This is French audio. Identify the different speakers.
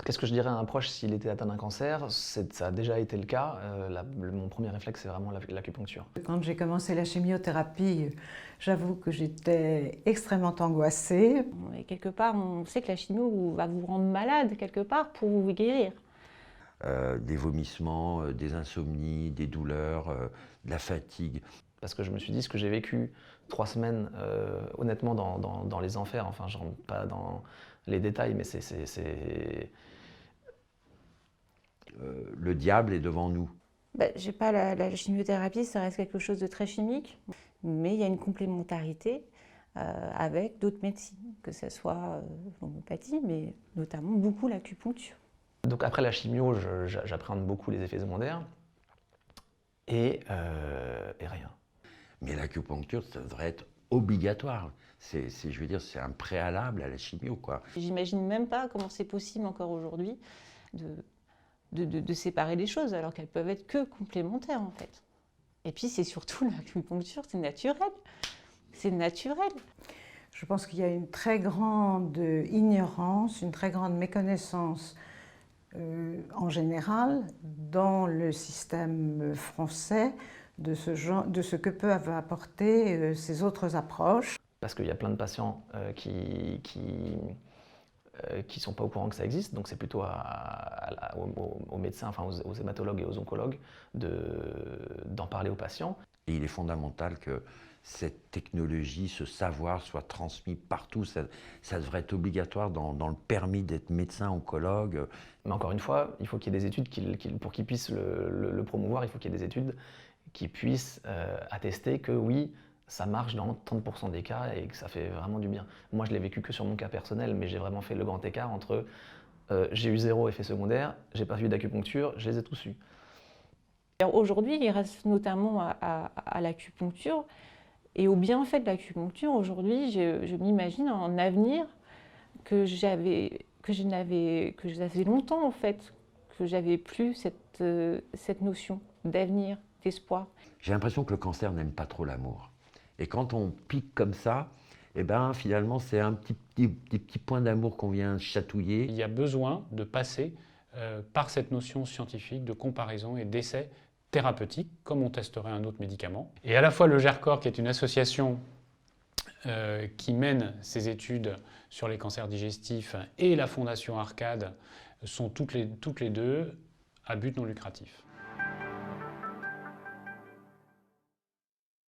Speaker 1: Qu'est-ce que je dirais à un proche s'il était atteint d'un cancer? Ça a déjà été le cas. Mon premier réflexe, c'est vraiment l'acupuncture.
Speaker 2: Quand j'ai commencé la chimiothérapie, j'avoue que j'étais extrêmement angoissée.
Speaker 3: Et quelque part, on sait que la chimio va vous rendre malade quelque part pour vous guérir.
Speaker 4: Des vomissements, des insomnies, des douleurs, de la fatigue.
Speaker 1: Parce que je me suis dit, ce que j'ai vécu 3 semaines, honnêtement, dans les enfers, enfin, je rentre pas dans les détails, mais
Speaker 4: Le diable est devant nous.
Speaker 3: J'ai pas la chimiothérapie, ça reste quelque chose de très chimique, mais il y a une complémentarité avec d'autres médecines, que ce soit l'homéopathie, mais notamment beaucoup l'acupuncture.
Speaker 1: Donc après la chimio, j'appréhende beaucoup les effets secondaires et rien.
Speaker 4: Mais l'acupuncture, ça devrait être obligatoire. Je veux dire, c'est un préalable à la chimio, quoi.
Speaker 3: J'imagine même pas comment c'est possible encore aujourd'hui de séparer les choses, alors qu'elles peuvent être que complémentaires en fait. Et puis c'est surtout l'acupuncture, c'est naturel. C'est naturel.
Speaker 2: Je pense qu'il y a une très grande ignorance, une très grande méconnaissance en général dans le système français de ce que peuvent apporter ces autres approches.
Speaker 1: Parce qu'il y a plein de patients qui sont pas au courant que ça existe, donc c'est plutôt aux médecins, enfin aux hématologues et aux oncologues d'en parler aux patients.
Speaker 4: Et il est fondamental que cette technologie, ce savoir soit transmis partout. Ça devrait être obligatoire dans le permis d'être médecin oncologue.
Speaker 1: Mais encore une fois, il faut qu'il y ait des études pour qu'ils puissent le promouvoir, il faut qu'il y ait des études qui puissent attester que oui, ça marche dans 30% des cas et que ça fait vraiment du bien. Moi, je l'ai vécu que sur mon cas personnel, mais j'ai vraiment fait le grand écart entre j'ai eu 0 effet secondaire, j'ai pas vu d'acupuncture, je les ai tous eus.
Speaker 3: Aujourd'hui, il reste notamment à l'acupuncture et au bienfait de l'acupuncture. Aujourd'hui, je m'imagine un avenir que j'avais longtemps en fait, que j'avais plus cette notion d'avenir, d'espoir.
Speaker 4: J'ai l'impression que le cancer n'aime pas trop l'amour. Et quand on pique comme ça, eh ben, finalement, c'est un des petits points d'amour qu'on vient chatouiller.
Speaker 5: Il y a besoin de passer par cette notion scientifique de comparaison et d'essai thérapeutique, comme on testerait un autre médicament. Et à la fois le GERCOR, qui est une association qui mène ses études sur les cancers digestifs, et la Fondation Arcade sont toutes les deux à but non lucratif.